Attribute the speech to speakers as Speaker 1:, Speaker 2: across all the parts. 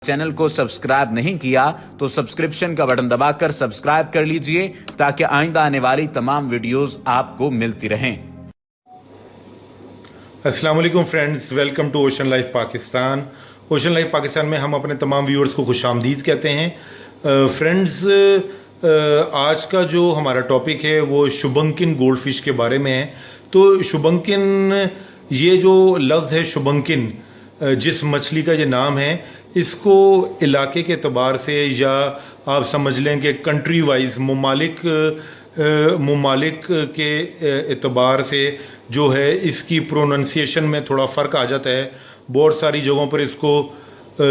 Speaker 1: Channel को subscribe नहीं किया तो सब्सक्रिप्शन का बटन दबाकर सब्सक्राइब कर लीजिए ताकि आइंदा आने वाली तमाम वीडियोस आपको मिलती रहें।
Speaker 2: अस्सलाम वालेकुम friends, welcome to ocean life Pakistan. Ocean life Pakistan में हम अपने तमाम व्यूअर्स को खुशामदीद कहते हैं। फ्रेंड्स, आज का जो हमारा टॉपिक है वो शुभंकिन गोल्ड फिश के बारे में है। तो शुभंकिन, ये जो लफ्ज़ है शुभंकिन, जिस मछली का ये नाम है, इसको इलाके के अतबार से या आप समझ लें कि कंट्री वाइज ममालिक के एतबार से जो है इसकी प्रोनंसिएशन में थोड़ा फ़र्क आ जाता है। बहुत सारी जगहों पर इसको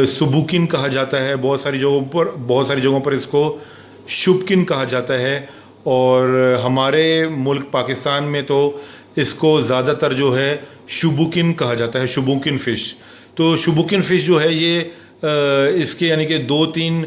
Speaker 2: सुबुकिन कहा जाता है, बहुत सारी जगहों पर इसको शुभकिन कहा जाता है, और हमारे मुल्क पाकिस्तान में तो इसको ज़्यादातर जो है शुबुकिन कहा जाता है, शुबुकिन फ़िश। तो शुबुकिन फ़िश जो है ये इसके यानी कि 2-3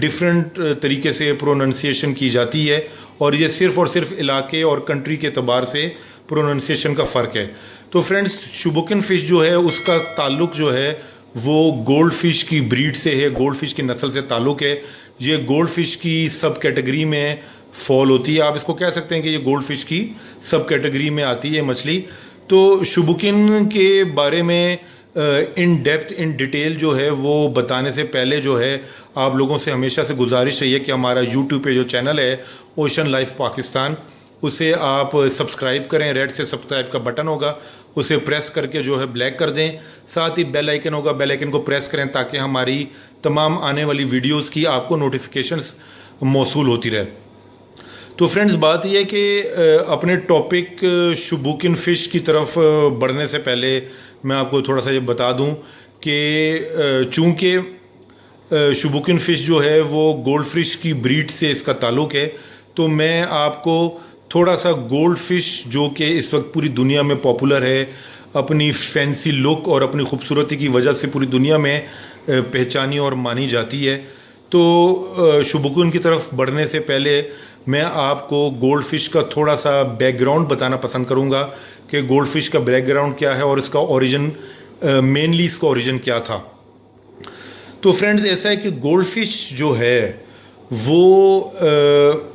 Speaker 2: डिफरेंट तरीके से प्रोनंसिएशन की जाती है, और ये सिर्फ़ और सिर्फ इलाके और कंट्री के अतबार से प्रोनंसिएशन का फ़र्क है। तो फ्रेंड्स, शुबुकिन फ़िश जो है उसका ताल्लुक़ जो है वो गोल्ड फ़िश की ब्रीड से है, गोल्ड फ़िश की नस्ल से ताल्लुक़ है। ये गोल्ड फ़िश की सब कैटेगरी में फॉल होती है। आप इसको कह सकते हैं कि ये गोल्ड फ़िश की सब कैटेगरी में आती है मछली। तो शुबुकिन के बारे में इन डेप्थ इन डिटेल जो है वो बताने से पहले जो है आप लोगों से हमेशा से गुजारिश रही है कि हमारा यूट्यूब पे जो चैनल है ओशन लाइफ पाकिस्तान, उसे आप सब्सक्राइब करें। रेड से सब्सक्राइब का बटन होगा, उसे प्रेस करके जो है ब्लैक कर दें। साथ ही बेल आइकन होगा, बेल आइकन को प्रेस करें ताकि हमारी तमाम आने वाली वीडियोस की आपको नोटिफिकेशंस मौसूल होती रहे। तो फ्रेंड्स, बात यह है कि अपने टॉपिक शुबुकिन फ़िश की तरफ बढ़ने से पहले मैं आपको थोड़ा सा ये बता दूं कि चूँकि शुबुकिन फ़िश जो है वो गोल्ड फ़िश की ब्रीड से इसका ताल्लुक़ है, तो मैं आपको थोड़ा सा गोल्ड फ़िश जो कि इस वक्त पूरी दुनिया में पॉपुलर है, अपनी फैंसी लुक और अपनी खूबसूरती की वजह से पूरी दुनिया में पहचानी और मानी जाती है। तो शुबुकिन की तरफ बढ़ने से पहले मैं आपको गोल्ड फ़िश का थोड़ा सा बैकग्राउंड बताना पसंद करूंगा कि गोल्ड फ़िश का बैकग्राउंड क्या है और इसका ओरिजिन, मेनली इसका ओरिजिन क्या था। तो फ्रेंड्स, ऐसा है कि गोल्ड फ़िश जो है वो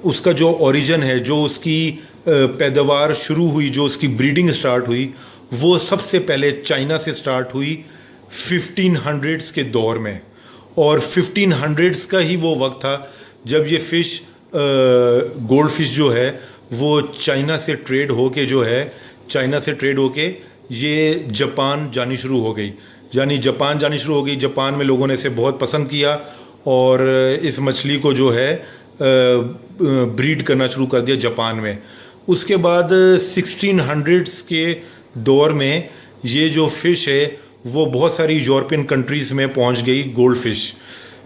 Speaker 2: उसका जो ओरिजिन है, जो उसकी पैदावार शुरू हुई, जो उसकी ब्रीडिंग स्टार्ट हुई, वो सबसे पहले चाइना से स्टार्ट हुई 1500s के दौर में। और 1500s का ही वो वक्त था जब ये फ़िश गोल्ड फ़िश जो है वो चाइना से ट्रेड होके ये जापान जानी शुरू हो गई। जापान में लोगों ने इसे बहुत पसंद किया और इस मछली को जो है ब्रीड करना शुरू कर दिया जापान में। उसके बाद 1600s के दौर में ये जो फ़िश है वो बहुत सारी यूरोपियन कंट्रीज़ में पहुंच गई। गोल्ड फ़िश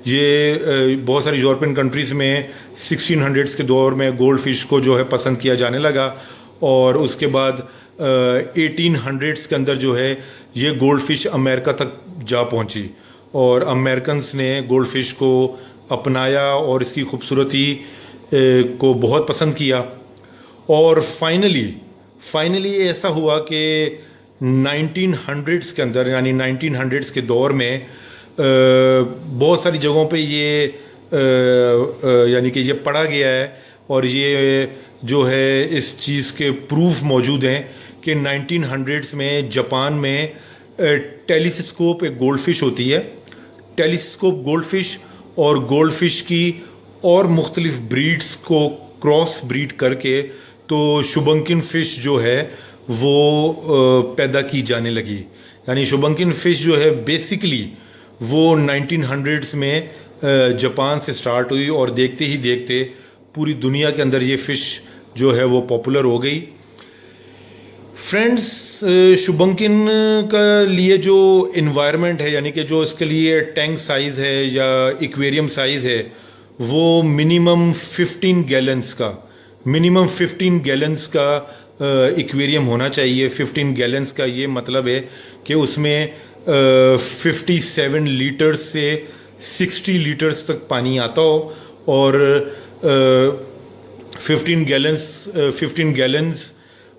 Speaker 2: ये बहुत सारी यूरोपियन कंट्रीज़ में 1600s के दौर में गोल्ड फ़िश को जो है पसंद किया जाने लगा, और उसके बाद 1800s के अंदर जो है ये गोल्ड फ़िश अमेरिका तक जा पहुंची, और अमेरिकन्स ने गोल्ड फ़िश को अपनाया और इसकी खूबसूरती को बहुत पसंद किया। और फाइनली ऐसा हुआ कि 1900s के अंदर, यानी 1900s के दौर में बहुत सारी जगहों पे ये यानी कि ये पढ़ा गया है, और ये जो है इस चीज़ के प्रूफ मौजूद हैं कि 1900s में जापान में टेलीस्कोप एक गोल्ड फ़िश होती है। टेलीस्कोप गोल्ड फ़िश और गोल्ड फ़िश की और मुख्तलिफ ब्रीड्स को क्रॉस ब्रीड करके तो शुभंकिन फ़िश जो है वो पैदा की जाने लगी। यानी शुभंकिन फ़िश जो है बेसिकली वो 1900s में जापान से स्टार्ट हुई, और देखते ही देखते पूरी दुनिया के अंदर ये फ़िश जो है वो पॉपुलर हो गई। फ्रेंड्स, शुभंकिन का लिए जो इन्वायरमेंट है, यानी कि जो इसके लिए टैंक साइज़ है या एक्वेरियम साइज़ है, वो मिनिमम 15 गैलन्स का एक्वेरियम होना चाहिए। 15 गैलन्स का ये मतलब है कि उसमें 57 लीटर्स से 60 लीटर्स तक पानी आता हो, और 15 गैलन्स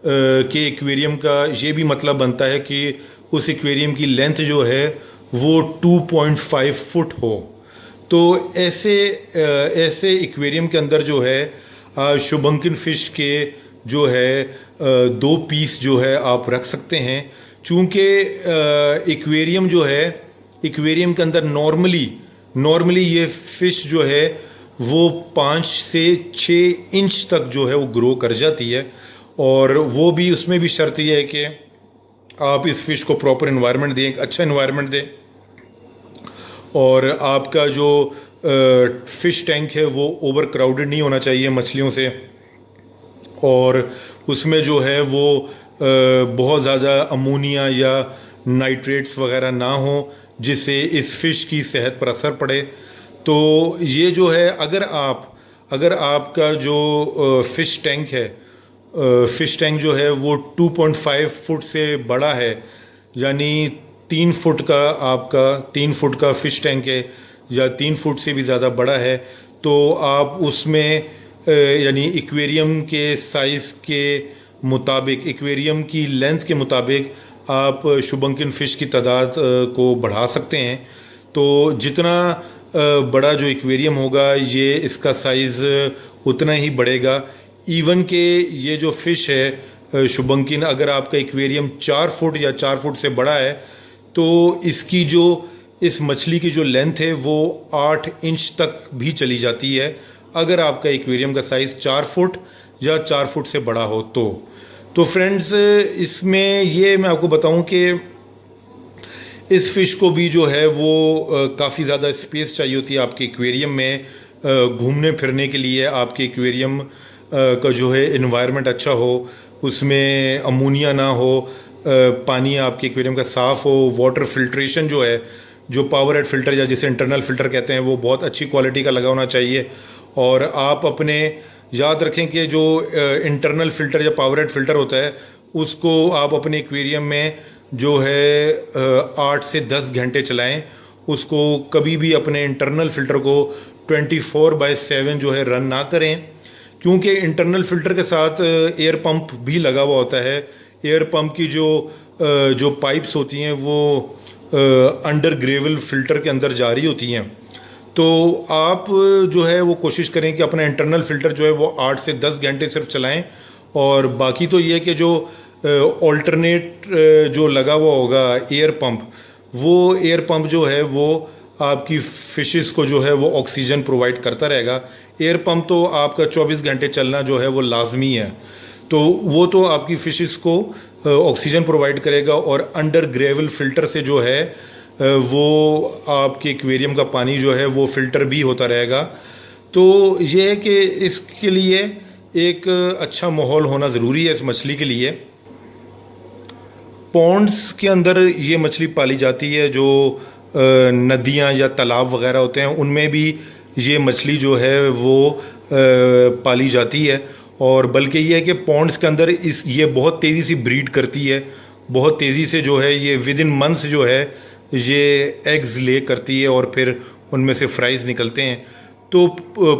Speaker 2: के एक्वेरियम का ये भी मतलब बनता है कि उस एक्वेरियम की लेंथ जो है वो 2.5 फुट हो। तो ऐसे एक्वेरियम के अंदर जो है शुभंकिन फ़िश के जो है 2 पीस जो है आप रख सकते हैं। चूँकि एक्वेरियम जो है, एक्वेरियम के अंदर नॉर्मली ये फ़िश जो है वो 5 से 6 इंच तक जो है वो ग्रो कर जाती है। और वो भी, उसमें भी शर्त ये है कि आप इस फ़िश को प्रॉपर इन्वायरमेंट दें, एक अच्छा इन्वायरमेंट दें, और आपका जो फ़िश टैंक है वो ओवर क्राउडेड नहीं होना चाहिए मछलियों से, और उसमें जो है वो बहुत ज़्यादा अमोनिया या नाइट्रेट्स वगैरह ना हो जिससे इस फ़िश की सेहत पर असर पड़े। तो ये जो है, अगर आपका जो फ़िश टैंक है, फ़िश टैंक जो है वो 2.5 फुट से बड़ा है, यानी 3 फुट का, आपका 3 फुट का फ़िश टैंक है या 3 फुट से भी ज़्यादा बड़ा है, तो आप उसमें यानी एक्वेरियम के साइज़ के मुताबिक, एक्वेरियम की लेंथ के मुताबिक आप शुभंकिन फ़िश की तादाद को बढ़ा सकते हैं। तो जितना बड़ा जो एक्वेरियम होगा, ये इसका साइज़ उतना ही बढ़ेगा। इवन के ये जो फ़िश है शुभंकिन, अगर आपका एक्वेरियम 4 फुट या 4 फुट से बड़ा है, तो इस मछली की जो लेंथ है वो 8 इंच तक भी चली जाती है, अगर आपका एक्वेरियम का साइज़ 4 फुट या 4 फुट से बड़ा हो तो फ्रेंड्स, इसमें ये मैं आपको बताऊं कि इस फ़िश को भी जो है वो काफ़ी ज़्यादा स्पेस चाहिए होती है आपके एक्वेरियम में घूमने फिरने के लिए। आपके एक्वेरियम का जो है एनवायरनमेंट अच्छा हो, उसमें अमोनिया ना हो, पानी आपके एक्वेरियम का साफ़ हो, वाटर फिल्ट्रेशन जो है, जो पावर हेड फ़िल्टर या जिसे इंटरनल फ़िल्टर कहते हैं, वो बहुत अच्छी क्वालिटी का लगा होना चाहिए। और आप अपने याद रखें कि जो इंटरनल फ़िल्टर या पावर हेड फ़िल्टर होता है, उसको आप अपने एक्वेरियम में जो है 8 से 10 घंटे चलाएं। उसको कभी भी अपने इंटरनल फ़िल्टर को 24/7 जो है रन ना करें, क्योंकि इंटरनल फ़िल्टर के साथ एयर पंप भी लगा हुआ होता है। एयर पंप की जो पाइप्स होती हैं वो अंडर ग्रेवल फ़िल्टर के अंदर जा रही होती हैं। तो आप जो है वो कोशिश करें कि अपना इंटरनल फ़िल्टर जो है वो 8 से 10 घंटे सिर्फ चलाएं। और बाकी तो ये है कि जो ऑल्टरनेट जो लगा हुआ होगा एयर पंप, वो एयर पंप जो है वो आपकी फ़िशेस को जो है वो ऑक्सीजन प्रोवाइड करता रहेगा। एयर पंप तो आपका 24 घंटे चलना जो है वो लाजमी है, तो वो तो आपकी फ़िशेस को ऑक्सीजन प्रोवाइड करेगा। और अंडर ग्रेवल फ़िल्टर से जो है वो आपके एक्वेरियम का पानी जो है वो फ़िल्टर भी होता रहेगा। तो ये है कि इसके लिए एक अच्छा माहौल होना ज़रूरी है इस मछली के लिए। पॉन्ड्स के अंदर ये मछली पाली जाती है, जो नदियाँ या तालाब वगैरह होते हैं उनमें भी ये मछली जो है वो पाली जाती है। और बल्कि ये है कि पॉन्ड्स के अंदर ये बहुत तेज़ी से ब्रीड करती है, बहुत तेज़ी से जो है ये विद इन मंथ्स जो है ये एग्स ले करती है और फिर उनमें से फ्राइज़ निकलते हैं। तो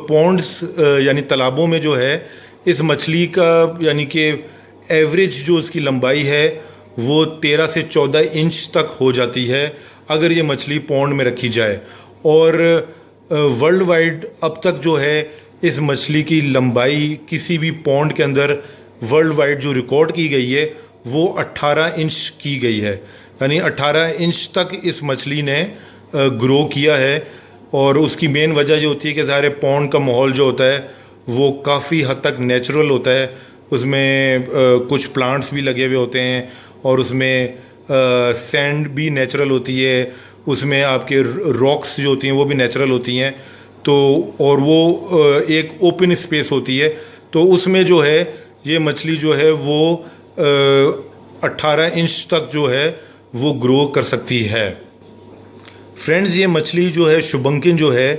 Speaker 2: पॉन्ड्स यानी तालाबों में जो है इस मछली का यानी कि एवरेज जो उसकी लंबाई है वो 13 से 14 इंच तक हो जाती है अगर ये मछली पॉन्ड में रखी जाए। और वर्ल्ड वाइड अब तक जो है इस मछली की लंबाई किसी भी पॉन्ड के अंदर वर्ल्ड वाइड जो रिकॉर्ड की गई है वो 18 इंच की गई है, यानी 18 इंच तक इस मछली ने ग्रो किया है। और उसकी मेन वजह ये होती है कि ज़ाहिर पॉन्ड का माहौल जो होता है वो काफ़ी हद तक नेचुरल होता है, उसमें कुछ प्लांट्स भी लगे हुए होते हैं और उसमें सैंड भी नेचुरल होती है, उसमें आपके रॉक्स जो होती हैं वो भी नेचुरल होती हैं। तो और वो एक ओपन स्पेस होती है, तो उसमें जो है ये मछली जो है वो 18 इंच तक जो है वो ग्रो कर सकती है। फ्रेंड्स, ये मछली जो है शुभंकिन जो है,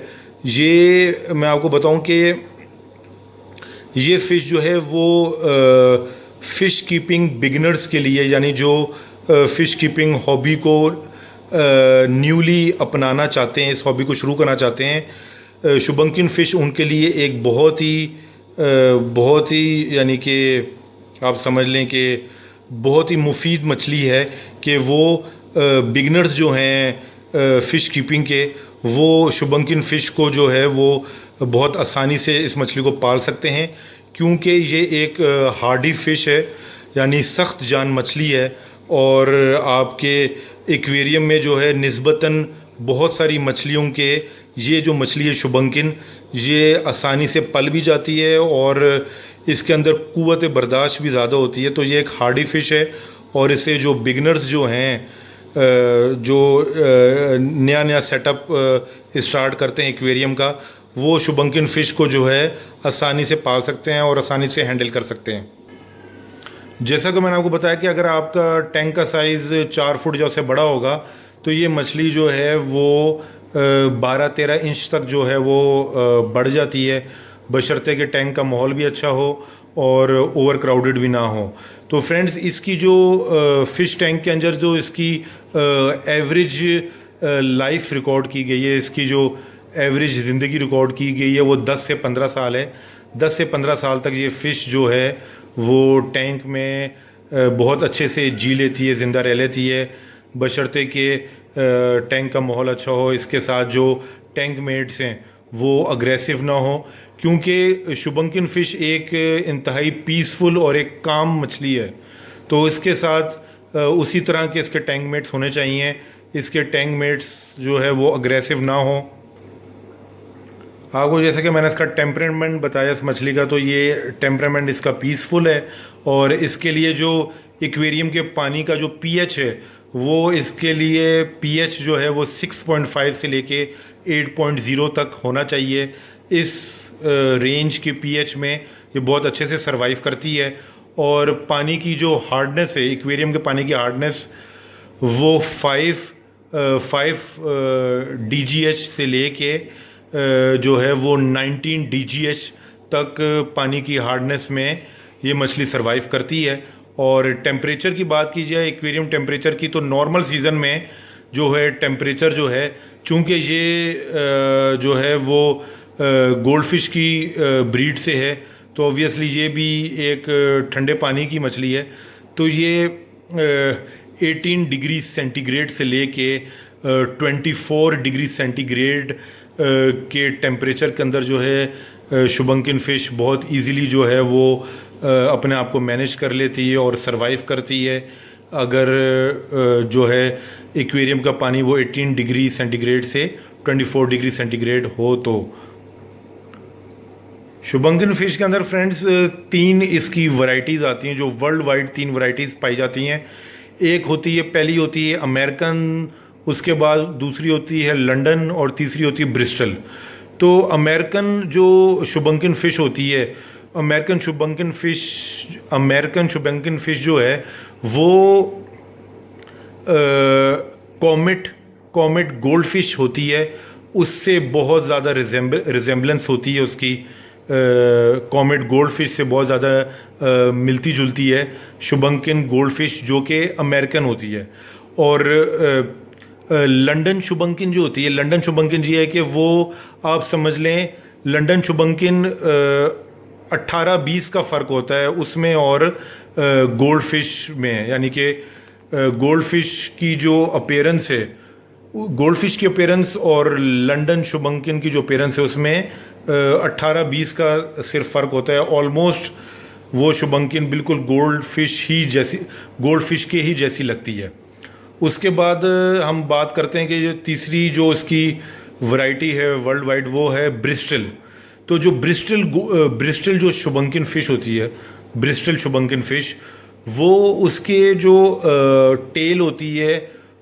Speaker 2: ये मैं आपको बताऊं कि ये फ़िश जो है वो फ़िश कीपिंग बिगिनर्स के लिए, यानी जो फ़िश कीपिंग हॉबी को न्यूली अपनाना चाहते हैं, इस हॉबी को शुरू करना चाहते हैं, शुभंकिन फ़िश उनके लिए एक बहुत ही यानी कि आप समझ लें कि बहुत ही मुफीद मछली है कि वो बिगिनर्स जो हैं फ़िश कीपिंग के, वो शुभंकिन फ़िश को जो है वो बहुत आसानी से इस मछली को पाल सकते हैं, क्योंकि ये एक हार्डी फ़िश है, यानी सख्त जान मछली है। और आपके एक्वेरियम में जो है निस्बतन बहुत सारी मछलियों के ये जो मछली है शुभंकिन, ये आसानी से पल भी जाती है और इसके अंदर क़ुव्वत बर्दाश्त भी ज़्यादा होती है। तो ये एक हार्डी फ़िश है और इसे जो बिगनर्स जो हैं, जो नया नया सेटअप स्टार्ट करते हैं एक्वेरियम का, वो शुभंकिन फ़िश को जो है आसानी से पाल सकते हैं और आसानी से हैंडल कर सकते हैं। जैसा कि मैंने आपको बताया कि अगर आपका टैंक का साइज़ 4 फुट या उससे बड़ा होगा तो ये मछली जो है वो 12-13 इंच तक जो है वो बढ़ जाती है, बशर्ते कि टैंक का माहौल भी अच्छा हो और ओवर क्राउडेड भी ना हो। तो फ्रेंड्स, इसकी जो फ़िश टैंक के अंदर जो इसकी एवरेज लाइफ रिकॉर्ड की गई है, इसकी जो एवरेज ज़िंदगी रिकॉर्ड की गई है वो 10 से 15 साल है। 10 से 15 साल तक ये फ़िश जो है वो टैंक में बहुत अच्छे से जी लेती है, ज़िंदा रह लेती है, बशर्ते कि टैंक का माहौल अच्छा हो। इसके साथ जो टैंक मेट्स हैं वो अग्रेसिव ना हो, क्योंकि शुभंकिन फ़िश एक इंतहाई पीसफुल और एक काम मछली है। तो इसके साथ उसी तरह के इसके टैंक मेट्स होने चाहिए। इसके टैंक मेट्स जो है वो अग्रेसिव ना हो। आपको जैसे कि मैंने इसका टेम्परामेंट बताया इस मछली का, तो ये टेम्परामेंट इसका पीसफुल है और इसके लिए जो एक्वेरियम के पानी का जो पीएच है वो इसके लिए पीएच जो है वो 6.5 से लेके 8.0 तक होना चाहिए। इस रेंज के पीएच में ये बहुत अच्छे से सरवाइव करती है। और पानी की जो हार्डनेस है, एक्वेरियम के पानी की हार्डनेस वो 5 DGH से लेके जो है वो 19 DGH तक पानी की हार्डनेस में ये मछली सरवाइव करती है। और टेम्परेचर की बात की जाए, एक्वेरियम टेम्परेचर की, तो नॉर्मल सीज़न में जो है टेम्परेचर जो है, चूँकि ये जो है वो गोल्ड फिश की ब्रीड से है, तो ऑब्वियसली ये भी एक ठंडे पानी की मछली है। तो ये 18 डिग्री सेंटीग्रेड से लेके 24 डिग्री सेंटीग्रेड के टेम्परेचर के अंदर जो है शुभंकिन फ़िश बहुत इजीली जो है वो अपने आप को मैनेज कर लेती है और सरवाइव करती है। अगर जो है एक्वेरियम का पानी वो 18 डिग्री सेंटीग्रेड से 24 डिग्री सेंटीग्रेड हो। तो शुभंकिन फ़िश के अंदर फ्रेंड्स 3 इसकी वैरायटीज़ आती हैं, जो वर्ल्ड वाइड 3 वैरायटीज़ पाई जाती हैं। एक होती है, पहली होती है अमेरिकन, उसके बाद दूसरी होती है लंदन और तीसरी होती है ब्रिस्टल। तो अमेरिकन जो शुभंकिन फ़िश होती है, अमेरिकन शुभंकिन फ़िश जो है वो कॉमेट गोल्ड फिश होती है, उससे बहुत ज़्यादा रिजेम्बलेंस होती है उसकी। कॉमेट गोल्ड फिश से बहुत ज़्यादा मिलती जुलती है शुभंकिन गोल्ड फिश, जो कि अमेरिकन होती है। और लंदन शुभंकिन जो होती है, लंदन शुभंकिन ये है कि वो आप समझ लें लंदन शुभंकिन 18-20 का फ़र्क होता है उसमें और गोल्ड फिश में। यानी कि गोल्ड फिश की जो अपीयरेंस है, गोल्ड फिश की अपीयरेंस और लंदन शुभंकिन की जो अपीयरेंस है उसमें 18-20 का सिर्फ फ़र्क होता है। ऑलमोस्ट वो शुभंकिन बिल्कुल गोल्ड फिश के ही जैसी लगती है। उसके बाद हम बात करते हैं कि जो तीसरी जो इसकी वैरायटी है वर्ल्ड वाइड, वो है ब्रिस्टल। तो जो ब्रिस्टल जो शुभंकिन फ़िश होती है, ब्रिस्टल शुभंकिन फ़िश, वो उसके जो टेल होती है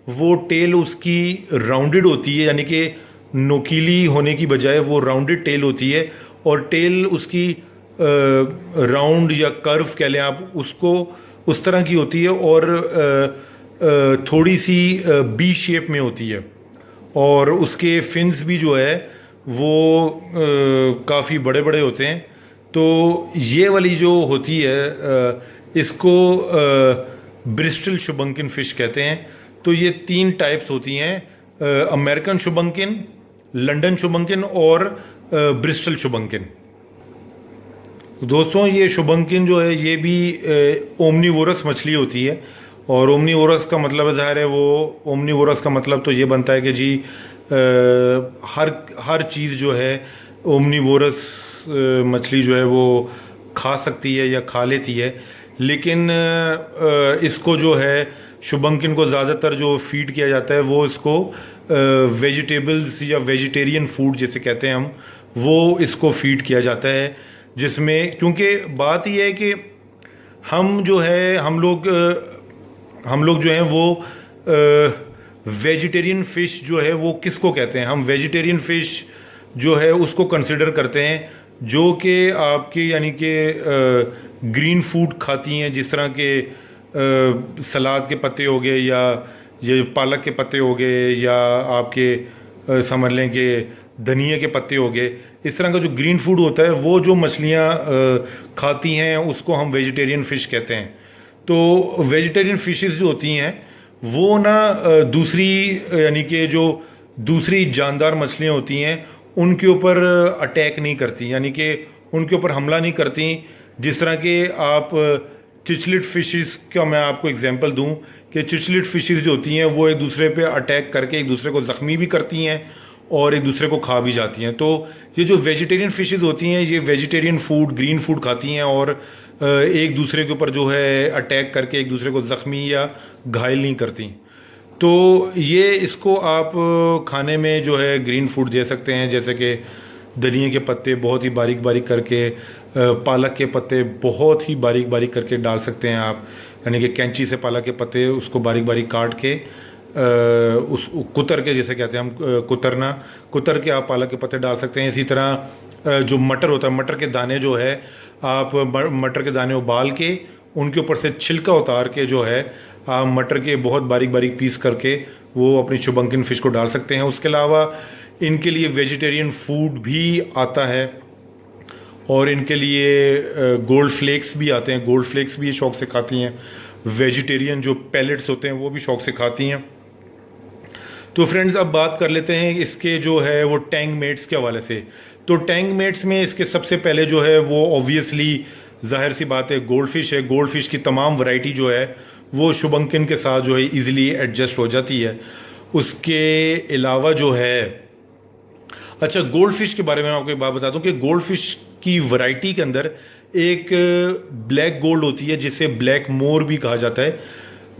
Speaker 2: वो टेल उसकी राउंडेड होती है, यानी कि नोकीली होने की बजाय वो राउंडेड टेल होती है। और टेल उसकी राउंड या कर्व कह लें आप उसको, उस तरह की होती है और थोड़ी सी बी शेप में होती है। और उसके फिन्स भी जो है वो काफ़ी बड़े बड़े होते हैं। तो ये वाली जो होती है इसको ब्रिस्टल शुभंकिन फ़िश कहते हैं। तो ये 3 टाइप्स होती हैं, अमेरिकन शुभंकिन, लंदन शुभंकिन और ब्रिस्टल शुभंकिन। दोस्तों, ये शुभंकिन जो है ये भी ओमनीवोरस मछली होती है और ओमनीवोरस का मतलब ज़ाहिर है वो ओमनीवोरस का मतलब तो ये बनता है कि जी हर चीज़ जो है ओमनीवोरस मछली जो है वो खा सकती है या खा लेती है। लेकिन इसको जो है शुभंकिन को ज़्यादातर जो फीड किया जाता है वो इसको वेजिटेबल्स या वेजिटेरियन फूड जिसे कहते हैं हम, वो इसको फीड किया जाता है। जिसमें क्योंकि बात ये है कि हम जो है हम लोग जो हैं वो वेजिटेरियन फ़िश जो है वो किसको कहते हैं, हम वेजिटेरियन फ़िश जो है उसको कंसिडर करते हैं जो कि आपके यानी कि ग्रीन फूड खाती हैं, जिस तरह के सलाद के पत्ते हो गए या ये पालक के पत्ते हो गए या आपके समझ लें कि धनिया के पत्ते हो गए। इस तरह का जो ग्रीन फूड होता है वो जो मछलियाँ खाती हैं उसको हम वेजिटेरियन फ़िश कहते हैं। तो वेजिटेरियन फ़िशेस जो होती हैं वो ना दूसरी यानी कि जो दूसरी जानदार मछलियाँ होती हैं उनके ऊपर अटैक नहीं करती, यानी कि उनके ऊपर हमला नहीं करती। जिस तरह के आप चिचलिट फ़िशेस का मैं आपको एग्जांपल दूं कि चिचलिट फ़िशेस जो होती हैं वो एक दूसरे पे अटैक करके एक दूसरे को ज़ख्मी भी करती हैं और एक दूसरे को खा भी जाती हैं। तो ये जो वेजिटेरियन फ़िशेस होती हैं ये वेजिटेरियन फूड ग्रीन फूड खाती हैं और एक दूसरे के ऊपर जो है अटैक करके एक दूसरे को ज़ख्मी या घायल नहीं करती। तो ये इसको आप खाने में जो है ग्रीन फूड दे सकते हैं, जैसे कि धनिया के पत्ते बहुत ही बारीक बारीक करके, पालक के पत्ते बहुत ही बारीक बारीक करके डाल सकते हैं आप, यानी कि कैंची से पालक के पत्ते उसको बारीक बारीक काट के उस कुतर के, जैसे कहते हैं हम कुतर के आप पालक के पत्ते डाल सकते हैं। इसी तरह जो मटर होता है, मटर के दाने जो है आप मटर के दाने उबाल के उनके ऊपर से छिलका उतार के जो है आप मटर के बहुत बारीक बारीक पीस करके वो अपनी शुभंकिन फ़िश को डाल सकते हैं। उसके अलावा इनके लिए वेजिटेरियन फूड भी आता है और इनके लिए गोल्ड फ्लेक्स भी आते हैं, गोल्ड फ्लेक्स भी ये शौक़ से खाती हैं। वेजिटेरियन जो पैलेट्स होते हैं वो भी शौक़ से खाती हैं। तो फ्रेंड्स अब बात कर लेते हैं इसके जो है वो टैंग मेट्स के हवाले से। तो टैंग मेट्स में इसके सबसे पहले जो है वो ऑब्वियसली ज़ाहिर सी बात है गोल्ड फ़िश है। गोल्ड फ़िश की तमाम वैरायटी जो है वो शुभंकिन के साथ जो है इजीली एडजस्ट हो जाती है। उसके अलावा जो है, अच्छा गोल्ड फ़िश के बारे में मैं आपको एक बात बता दूं कि गोल्ड फ़िश की वैरायटी के अंदर एक ब्लैक गोल्ड होती है जिसे ब्लैक मोर भी कहा जाता है।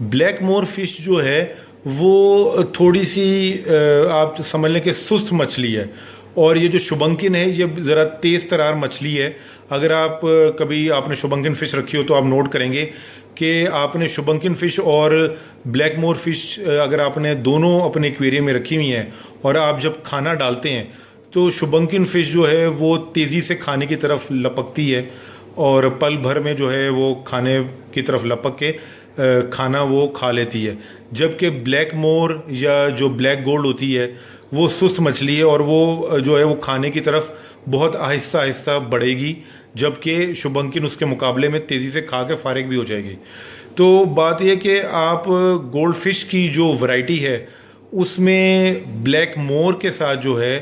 Speaker 2: ब्लैक मोर फ़िश जो है वो थोड़ी सी आप समझ लें कि सुस्त मछली है और ये जो शुभंकिन है ये ज़रा तेज़ तरार मछली है। अगर आप कभी आपने शुभंकिन फ़िश रखी हो तो आप नोट करेंगे कि आपने शुभंकिन फ़िश और ब्लैक मोर फ़िश अगर आपने दोनों अपने एक्वेरियम में रखी हुई हैं और आप जब खाना डालते हैं तो शुभंकिन फ़िश जो है वो तेज़ी से खाने की तरफ लपकती है और पल भर में जो है वो खाने की तरफ लपक के खाना वो खा लेती है। जबकि ब्लैक मोर या जो ब्लैक गोल्ड होती है वो सुस्त मछली है और वो जो है वो खाने की तरफ बहुत आहिस्ता आहिस्ता बढ़ेगी, जबकि शुभंकिन उसके मुकाबले में तेज़ी से खा के फारिग भी हो जाएगी। तो बात यह कि आप गोल्ड फ़िश की जो वैरायटी है उसमें ब्लैक मोर के साथ जो है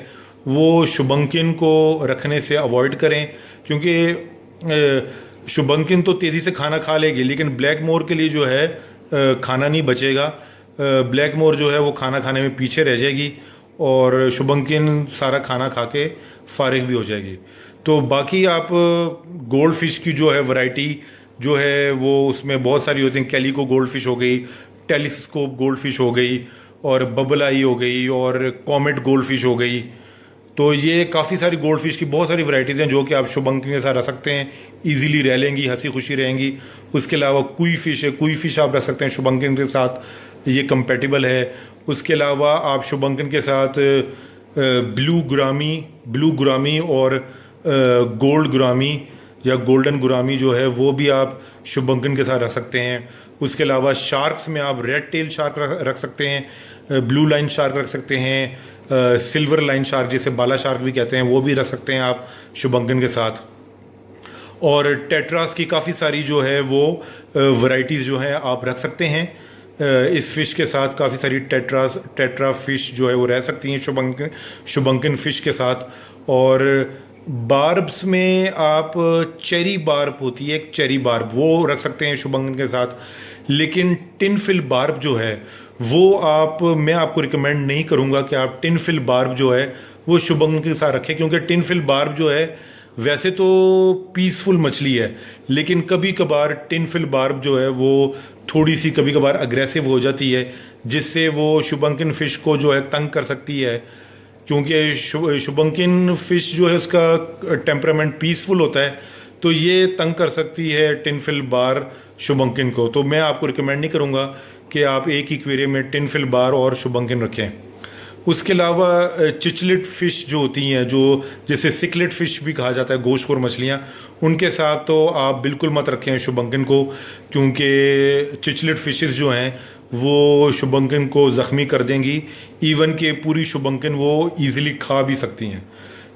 Speaker 2: वो शुभंकिन को रखने से अवॉइड करें, क्योंकि शुभंकिन तो तेज़ी से खाना खा लेगी लेकिन ब्लैक मोर के लिए जो है खाना नहीं बचेगा। ब्लैक मोर जो है वो खाना खाने में पीछे रह जाएगी और शुभंकिन सारा खाना खा के फारिग भी हो जाएगी। तो बाकी आप गोल्ड फ़िश की जो है वैरायटी जो है वो उसमें बहुत सारी होती हैं। कैलिको गोल्ड फ़िश हो गई, टेलीस्कोप गोल्ड फ़िश हो गई और बबल आई हो गई और कॉमेट गोल्ड फ़िश हो गई। तो ये काफ़ी सारी गोल्ड फ़िश की बहुत सारी वैरायटीज़ हैं जो कि आप शुभंकिन के साथ रख सकते हैं, इजीली रह लेंगी, हंसी खुशी रहेंगी। उसके अलावा कुई फ़िश है, कुई फ़िश आप रख सकते हैं शुभंकिन के साथ, ये कंपेटिबल है। उसके अलावा आप शुभंकिन के साथ ब्लू गुरामी और गोल्ड गुरामी या गोल्डन गुरामी जो है वो भी आप शुभंकिन के साथ रख सकते हैं। उसके अलावा शार्क्स में आप रेड टेल शार्क रख सकते हैं, ब्लू लाइन शार्क रख सकते हैं, सिल्वर लाइन शार्क जिसे बाला शार्क भी कहते हैं वो भी रख सकते हैं आप शुभंकिन के साथ। और टेट्रास की काफ़ी सारी जो है वो वैरायटीज़ जो है आप रख सकते हैं। इस फ़िश के साथ काफ़ी सारी टेट्रा फ़िश जो है वो रह सकती हैं शुभंकिन फ़िश के साथ। और बार्ब्स में आप चेरी बार्ब होती है, एक चेरी बार्ब वो रख सकते हैं शुभंकिन के साथ। लेकिन टिन फिल बार्ब जो है वो मैं आपको रिकमेंड नहीं करूँगा कि आप टिन फिल बार्ब जो है वो शुभंकन के साथ रखें, क्योंकि टिन फिल बार्ब जो है वैसे तो पीसफुल मछली है, लेकिन कभी कभार टिन फिल बार्ब जो है वो थोड़ी सी कभी कभार अग्रेसिव हो जाती है, जिससे वो शुभंकन फ़िश को जो है तंग कर सकती है। क्योंकि शुभंकन फ़िश जो है उसका टेम्परामेंट पीसफुल होता है, तो ये तंग कर सकती है टिन फिल बार शुभंकन को। तो मैं आपको रिकमेंड नहीं करूँगा कि आप एक ही एक्वेरियम में टिन फिल बार और शुभंकन रखें। उसके अलावा चिचलिट फ़िश जो होती हैं, जो जैसे सिकलेट फ़िश भी कहा जाता है, गोश्तखोर मछलियाँ, उनके साथ तो आप बिल्कुल मत रखें शुभंकन को, क्योंकि चिचलिट फ़िशेस जो हैं वो शुभंकन को ज़ख्मी कर देंगी। इवन के पूरी शुभंकन वो ईज़िली खा भी सकती हैं।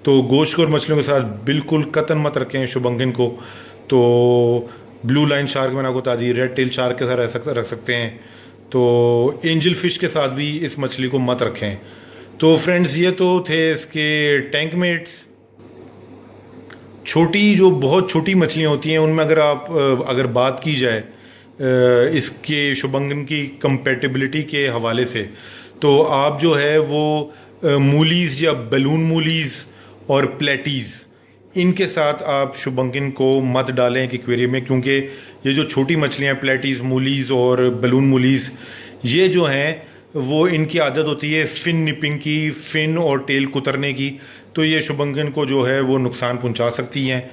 Speaker 2: तो गोश्तखोर मछलियों के साथ बिल्कुल कतन मत रखें शुभंकन को। तो ब्लू लाइन शार्क मैंने आपको बता दी, रेड टेल शार्क के साथ रख सकते हैं। तो एंजल फ़िश के साथ भी इस मछली को मत रखें। तो फ्रेंड्स, ये तो थे इसके टैंक मेट्स। जो बहुत छोटी मछलियाँ होती हैं, उनमें अगर बात की जाए इसके शुभंकन की कंपेटिबिलिटी के हवाले से, तो आप जो है वो मूलीज़ या बलून मूलीज़ और प्लेटीज़, इनके साथ आप शुभंकन को मत डालें एक एक्वेरियम में, क्योंकि ये जो छोटी मछलियाँ प्लेटीज़, मूलीज़ और बलून मूलीज़, ये जो हैं वो इनकी आदत होती है फिन निपिंग की, फिन और टेल कुतरने की। तो ये शुभंकन को जो है वो नुकसान पहुंचा सकती हैं।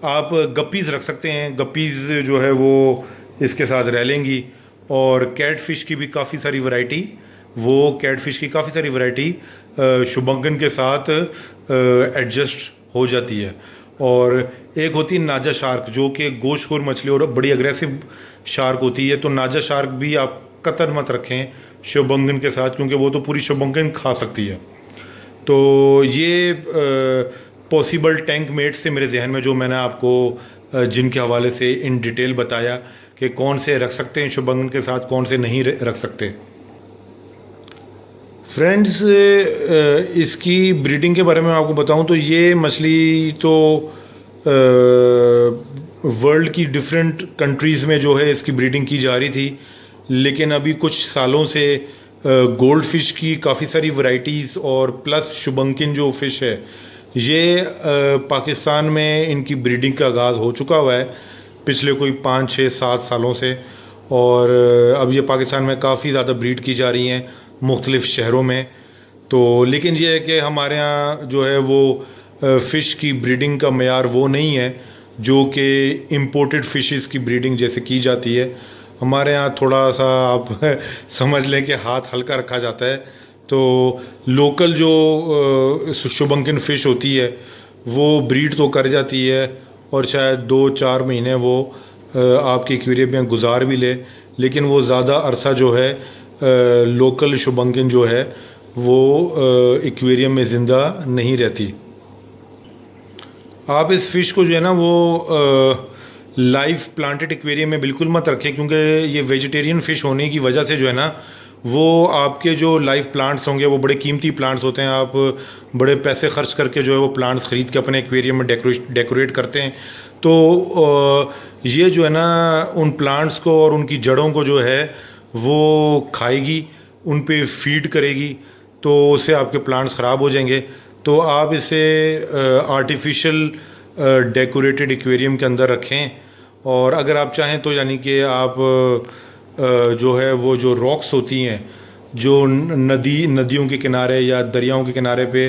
Speaker 2: आप गप्पीज़ रख सकते हैं, गप्पीज़ जो है वो इसके साथ रह लेंगी। और कैटफ़िश की भी काफ़ी सारी वैरायटी शुभंकन के साथ एडजस्ट हो जाती है। और एक होती है नाजा शार्क, जो कि गोश्तखोर मछली और बड़ी अग्रेसिव शार्क होती है। तो नाजा शार्क भी आप कतई मत रखें शुभंकन के साथ, क्योंकि वो तो पूरी शुभंकन खा सकती है। तो ये पॉसिबल टैंक मेट्स से मेरे जहन में जो मैंने आपको जिनके हवाले से इन डिटेल बताया कि कौन से रख सकते हैं शुभंकन के साथ, कौन से नहीं रख सकते। फ्रेंड्स, इसकी ब्रीडिंग के बारे में आपको बताऊं तो ये मछली तो वर्ल्ड की डिफरेंट कंट्रीज़ में जो है इसकी ब्रीडिंग की जा रही थी, लेकिन अभी कुछ सालों से गोल्ड फिश की काफ़ी सारी वैरायटीज़ और प्लस शुभंकन जो फ़िश है, ये पाकिस्तान में इनकी ब्रीडिंग का आगाज़ हो चुका हुआ है पिछले कोई 5, 6, 7 सालों से। और अब ये पाकिस्तान में काफ़ी ज़्यादा ब्रीड की जा रही हैं मुख्तलिफ़ शहरों में। तो लेकिन ये है कि हमारे यहाँ जो है वो फ़िश की ब्रीडिंग का मयार वो नहीं है जो कि इम्पोर्टेड फ़िशेस की ब्रीडिंग जैसे की जाती है। हमारे यहाँ थोड़ा सा आप समझ लें कि हाथ हल्का रखा जाता है। तो लोकल जो शुभंकन फ़िश होती है वो ब्रीड तो कर जाती है और शायद 2-4 महीने वो आपके एक्वेरियम में गुजार भी ले, लेकिन वो ज़्यादा अरसा जो है लोकल शुभंकन जो है वो एक्वेरियम में ज़िंदा नहीं रहती। आप इस फ़िश को जो है ना वो लाइव प्लांटेड एक्वेरियम में बिल्कुल मत रखें, क्योंकि ये वेजिटेरियन फ़िश होने की वजह से जो है ना वो आपके जो लाइव प्लांट्स होंगे वो बड़े कीमती प्लांट्स होते हैं। आप बड़े पैसे खर्च करके जो है वो प्लांट्स ख़रीद के अपने एक्वेरियम में डेकोरेट करते हैं। तो ये जो है ना उन प्लांट्स को और उनकी जड़ों को जो है वो खाएगी, उन पे फीड करेगी, तो उससे आपके प्लांट्स ख़राब हो जाएंगे। तो आप इसे आर्टिफिशियल डेकोरेटेड एक्वेरियम के अंदर रखें। और अगर आप चाहें तो यानी कि आप जो है वो जो रॉक्स होती हैं जो नदियों के किनारे या दरियाओं के किनारे पे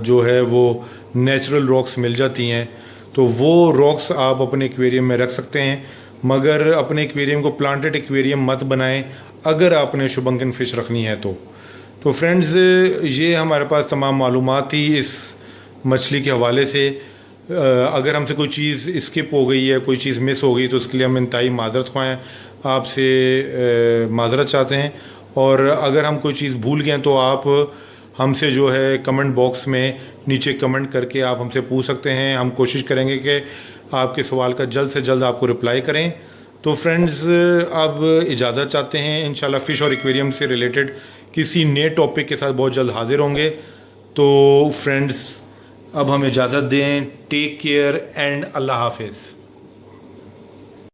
Speaker 2: जो है वो नेचुरल रॉक्स मिल जाती हैं, तो वो रॉक्स आप अपने एक्वेरियम में रख सकते हैं। मगर अपने एक्वेरियम को प्लांटेड एक्वेरियम मत बनाएं अगर आपने शुभंकन फ़िश रखनी है तो फ्रेंड्स, ये हमारे पास तमाम मालूमात थी इस मछली के हवाले से। अगर हमसे कोई चीज़ स्किप हो गई है, कोई चीज़ मिस हो गई, तो उसके लिए हम इंतहाई माजरत ख्वाह आपसे माजरत चाहते हैं। और अगर हम कोई चीज़ भूल गए तो आप हमसे जो है कमेंट बॉक्स में नीचे कमेंट करके आप हमसे पूछ सकते हैं। हम कोशिश करेंगे कि आपके सवाल का जल्द से जल्द आपको रिप्लाई करें। तो फ्रेंड्स, अब इजाज़त चाहते हैं। इंशाल्लाह फ़िश और एक्वेरियम से रिलेटेड किसी नए टॉपिक के साथ बहुत जल्द हाजिर होंगे। तो फ्रेंड्स, अब हमें इजाज़त दें। टेक केयर एंड अल्लाह हाफिज़।